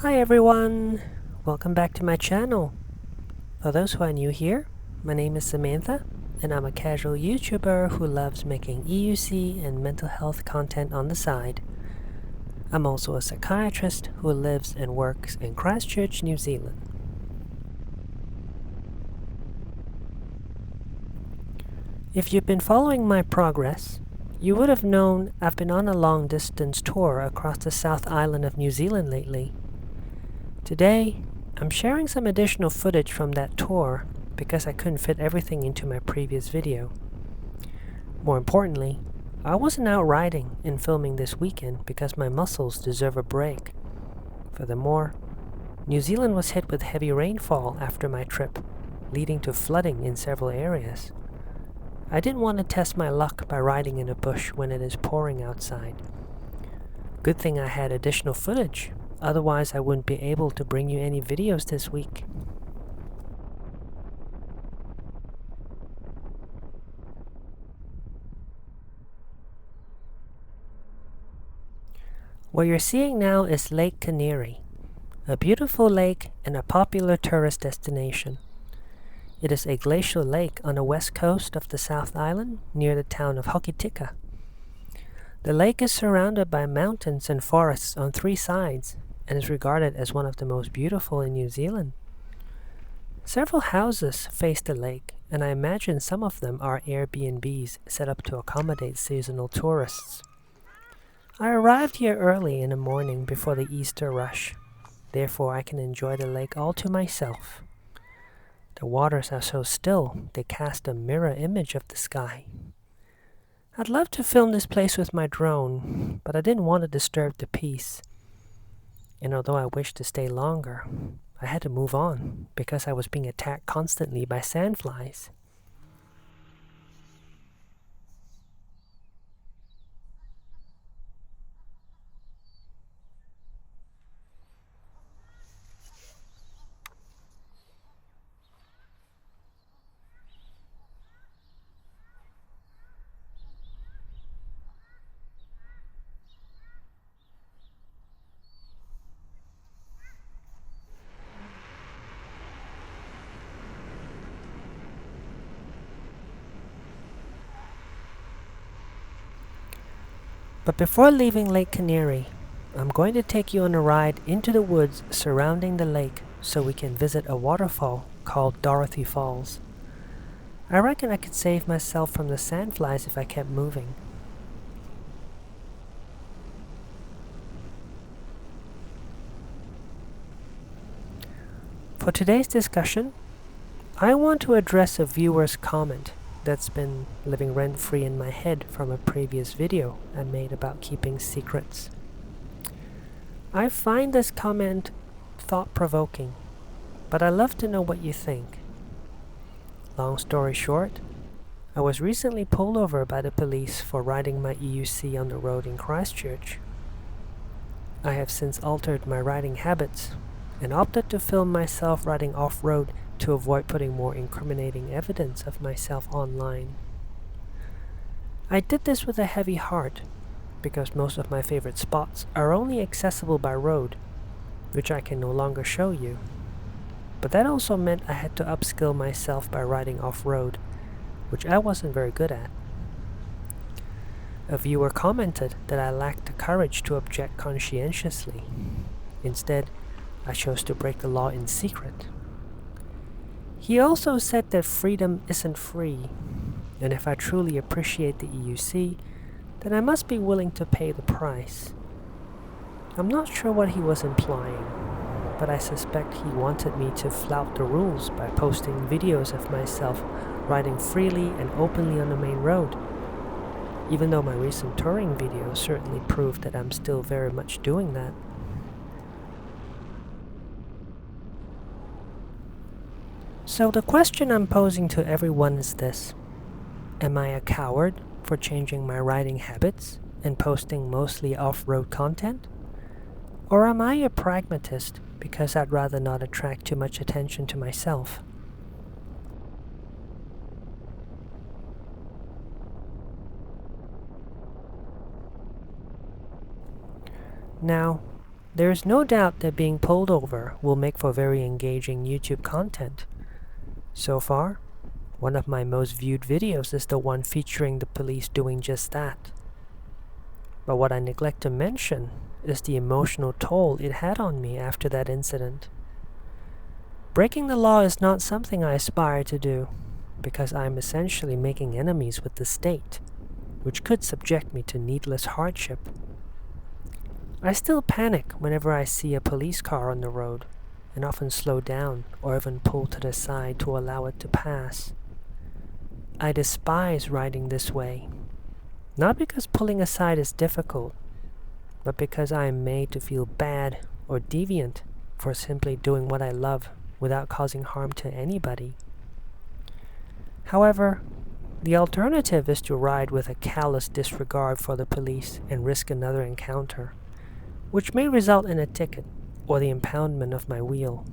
Hi everyone! Welcome back to my channel. For those who are new here, my name is Samantha and I'm a casual YouTuber who loves making EUC and mental health content on the side. I'm also a psychiatrist who lives and works in Christchurch, New Zealand. If you've been following my progress, you would have known I've been on a long distance tour across the South Island of New Zealand lately. Today, I'm sharing some additional footage from that tour because I couldn't fit everything into my previous video. More importantly, I wasn't out riding and filming this weekend because my muscles deserve a break. Furthermore, New Zealand was hit with heavy rainfall after my trip, leading to flooding in several areas. I didn't want to test my luck by riding in a bush when it is pouring outside. Good thing I had additional footage. Otherwise, I wouldn't be able to bring you any videos this week. What you're seeing now is Lake Kaniere, a beautiful lake and a popular tourist destination. It is a glacial lake on the west coast of the South Island near the town of Hokitika. The lake is surrounded by mountains and forests on three sides and is regarded as one of the most beautiful in New Zealand. Several houses face the lake, and I imagine some of them are Airbnbs set up to accommodate seasonal tourists. I arrived here early in the morning before the Easter rush, therefore I can enjoy the lake all to myself. The waters are so still, they cast a mirror image of the sky. I'd love to film this place with my drone, but I didn't want to disturb the peace. And although I wished to stay longer, I had to move on because I was being attacked constantly by sandflies. But before leaving Lake Kaniere, I'm going to take you on a ride into the woods surrounding the lake so we can visit a waterfall called Dorothy Falls. I reckon I could save myself from the sandflies if I kept moving. For today's discussion, I want to address a viewer's comment that's been living rent-free in my head from a previous video I made about keeping secrets. I find this comment thought-provoking, but I'd love to know what you think. Long story short, I was recently pulled over by the police for riding my EUC on the road in Christchurch. I have since altered my riding habits and opted to film myself riding off-road to avoid putting more incriminating evidence of myself online. I did this with a heavy heart because most of my favorite spots are only accessible by road, which I can no longer show you. But that also meant I had to upskill myself by riding off-road, which I wasn't very good at. A viewer commented that I lacked the courage to object conscientiously. Instead, I chose to break the law in secret. He also said that freedom isn't free, and if I truly appreciate the EUC, then I must be willing to pay the price. I'm not sure what he was implying, but I suspect he wanted me to flout the rules by posting videos of myself riding freely and openly on the main road, even though my recent touring videos certainly proved that I'm still very much doing that. So the question I'm posing to everyone is this: am I a coward for changing my riding habits and posting mostly off-road content? Or am I a pragmatist because I'd rather not attract too much attention to myself? Now, There is no doubt that being pulled over will make for very engaging YouTube content. So far, one of my most viewed videos is the one featuring the police doing just that. But what I neglect to mention is the emotional toll it had on me after that incident. Breaking the law is not something I aspire to do, because I am essentially making enemies with the state, which could subject me to needless hardship. I still panic whenever I see a police car on the road, and often slow down or even pull to the side to allow it to pass. I despise riding this way, not because pulling aside is difficult, but because I am made to feel bad or deviant for simply doing what I love without causing harm to anybody. However, the alternative is to ride with a callous disregard for the police and risk another encounter, which may result in a ticket or the impoundment of my wheel.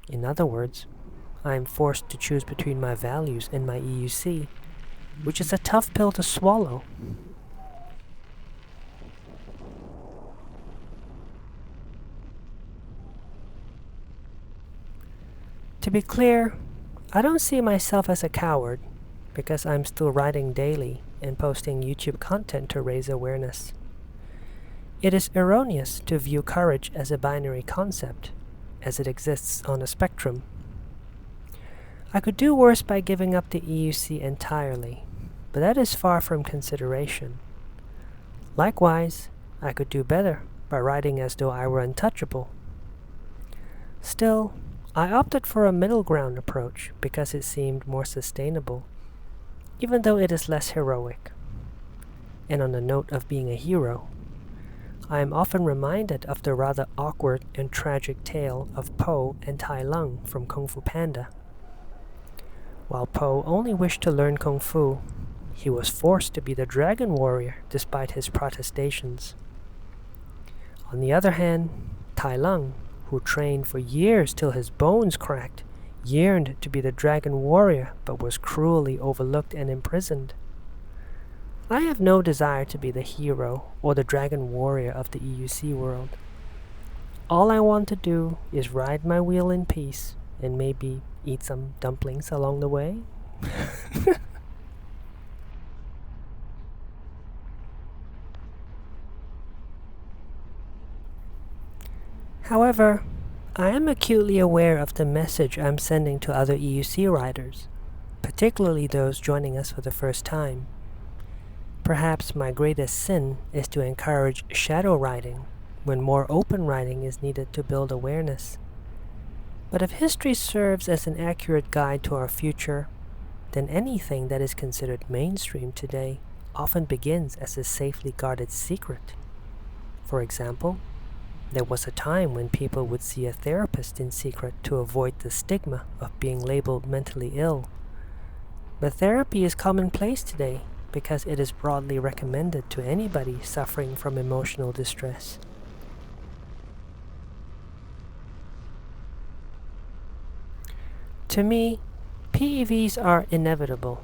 In other words, I am forced to choose between my values and my EUC, which is a tough pill to swallow. To be clear, I don't see myself as a coward because I'm still writing daily and posting YouTube content to raise awareness. It is erroneous to view courage as a binary concept, as it exists on a spectrum. I could do worse by giving up the EUC entirely, but that is far from consideration. Likewise, I could do better by writing as though I were untouchable. Still, I opted for a middle ground approach because it seemed more sustainable, even though it is less heroic. And on the note of being a hero, I am often reminded of the rather awkward and tragic tale of Po and Tai Lung from Kung Fu Panda. While Po only wished to learn Kung Fu, he was forced to be the dragon warrior despite his protestations. On the other hand, Tai Lung, who trained for years till his bones cracked, yearned to be the dragon warrior but was cruelly overlooked and imprisoned. I have no desire to be the hero or the dragon warrior of the EUC world. All I want to do is ride my wheel in peace and maybe eat some dumplings along the way. However, I am acutely aware of the message I'm sending to other EUC riders, particularly those joining us for the first time. Perhaps my greatest sin is to encourage shadow riding when more open riding is needed to build awareness. But if history serves as an accurate guide to our future, then anything that is considered mainstream today often begins as a safely guarded secret. For example, there was a time when people would see a therapist in secret to avoid the stigma of being labeled mentally ill. But therapy is commonplace today because it is broadly recommended to anybody suffering from emotional distress. To me, PEVs are inevitable,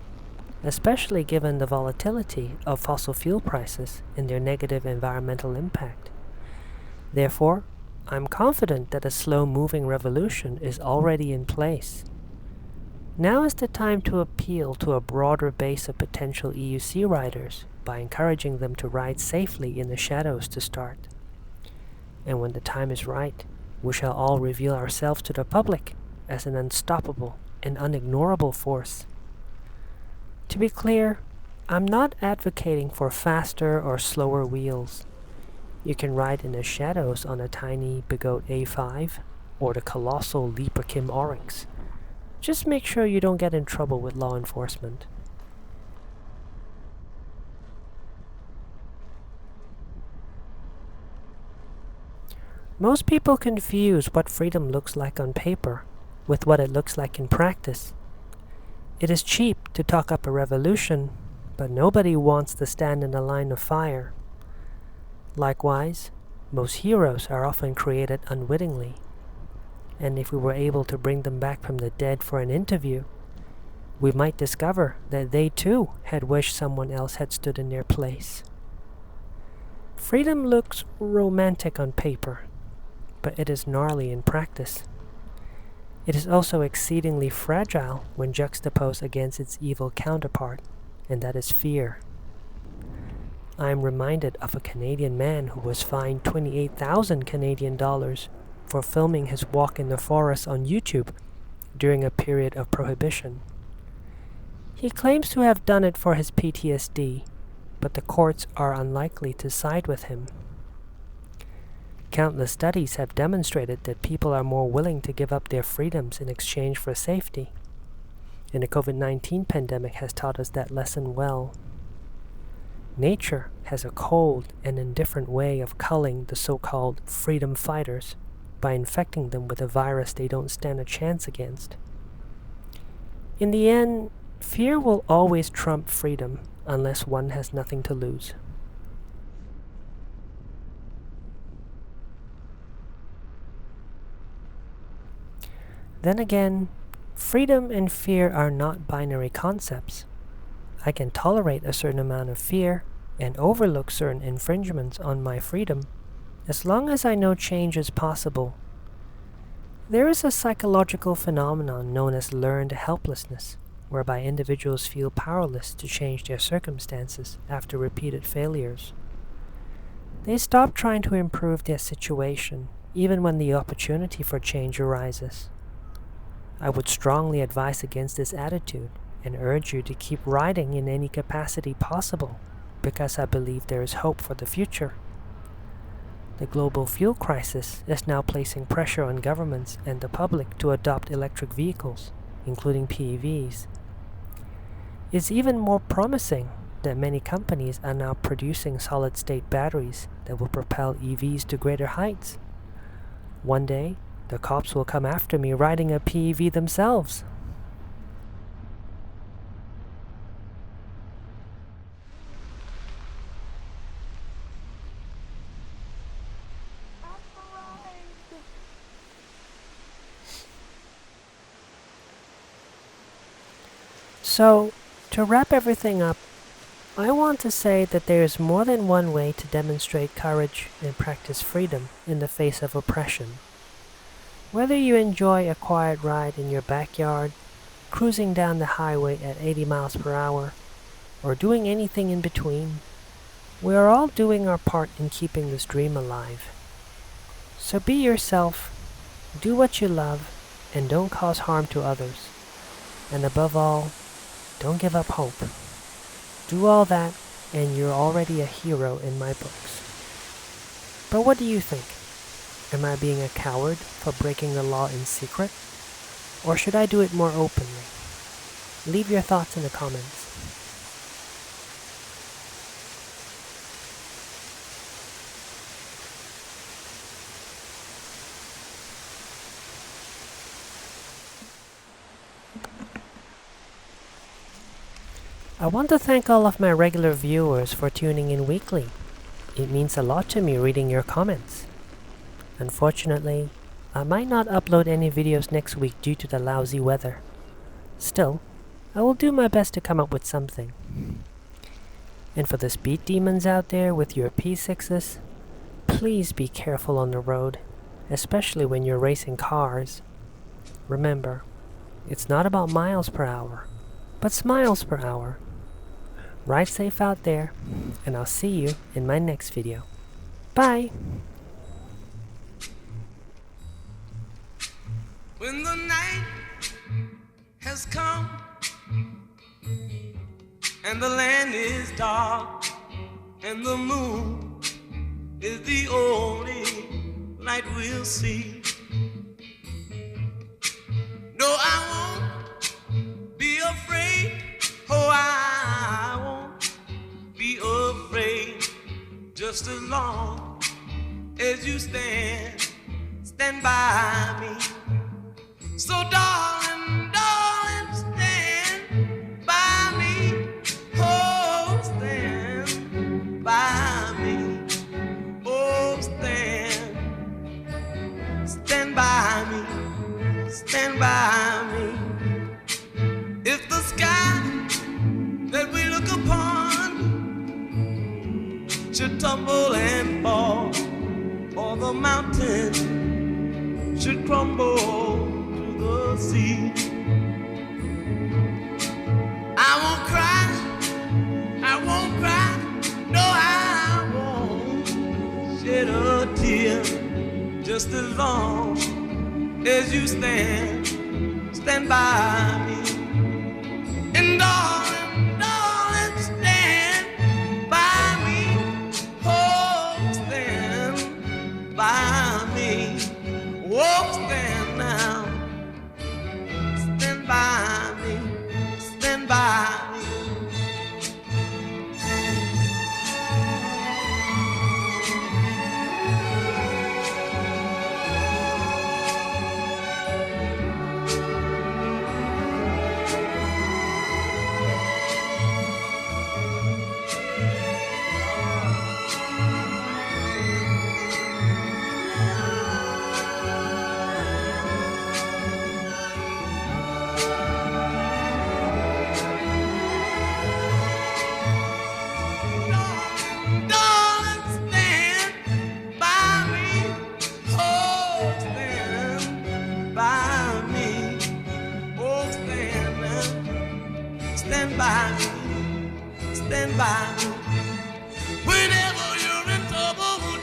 especially given the volatility of fossil fuel prices and their negative environmental impact. Therefore, I'm confident that a slow-moving revolution is already in place. Now is the time to appeal to a broader base of potential EUC riders by encouraging them to ride safely in the shadows to start. And when the time is right, we shall all reveal ourselves to the public as an unstoppable and unignorable force. To be clear, I'm not advocating for faster or slower wheels. You can ride in the shadows on a tiny Bigot A5 or the colossal Leaper Kim Oryx. Just make sure you don't get in trouble with law enforcement. Most people confuse what freedom looks like on paper with what it looks like in practice. It is cheap to talk up a revolution, but nobody wants to stand in the line of fire. Likewise, most heroes are often created unwittingly, and if we were able to bring them back from the dead for an interview, we might discover that they too had wished someone else had stood in their place. Freedom looks romantic on paper, but it is gnarly in practice. It is also exceedingly fragile when juxtaposed against its evil counterpart, and that is fear. I am reminded of a Canadian man who was fined 28,000 Canadian dollars for filming his walk in the forest on YouTube during a period of prohibition. He claims to have done it for his PTSD, but the courts are unlikely to side with him. Countless studies have demonstrated that people are more willing to give up their freedoms in exchange for safety, and the COVID-19 pandemic has taught us that lesson well. Nature has a cold and indifferent way of culling the so-called freedom fighters by infecting them with a virus they don't stand a chance against. In the end, fear will always trump freedom unless one has nothing to lose. Then again, freedom and fear are not binary concepts. I can tolerate a certain amount of fear and overlook certain infringements on my freedom as long as I know change is possible. There is a psychological phenomenon known as learned helplessness, whereby individuals feel powerless to change their circumstances after repeated failures. They stop trying to improve their situation even when the opportunity for change arises. I would strongly advise against this attitude and urge you to keep riding in any capacity possible, because I believe there is hope for the future. The global fuel crisis is now placing pressure on governments and the public to adopt electric vehicles, including PEVs. It's even more promising that many companies are now producing solid-state batteries that will propel EVs to greater heights. One day, the cops will come after me riding a PEV themselves. So, to wrap everything up, I want to say that there is more than one way to demonstrate courage and practice freedom in the face of oppression. Whether you enjoy a quiet ride in your backyard, cruising down the highway at 80 miles per hour, or doing anything in between, we are all doing our part in keeping this dream alive. So be yourself, do what you love, and don't cause harm to others. And above all, don't give up hope. Do all that, and you're already a hero in my books. But what do you think? Am I being a coward for breaking the law in secret? Or should I do it more openly? Leave your thoughts in the comments. I want to thank all of my regular viewers for tuning in weekly. It means a lot to me reading your comments. Unfortunately, I might not upload any videos next week due to the lousy weather. Still, I will do my best to come up with something. And for the speed demons out there with your P6s, please be careful on the road, especially when you're racing cars. Remember, it's not about miles per hour, but smiles per hour. Ride safe out there, and I'll see you in my next video. Bye! When the night has come and the land is dark and the moon is the only light we'll see. No, I won't be afraid. Oh, I won't be afraid. Just as long as you stand by me. So darling, darling, stand by me. Oh, stand by me. Oh, stand by me. Stand by me. If the sky that we look upon should tumble and fall, or the mountain should crumble to the sea. I won't cry, no, I won't shed a tear, just as long as you stand by me. And darling, stand by me. Oh, stand by me. Oh, stand now. Stand by me. Stand by me. Stand by me. Whenever you're in trouble,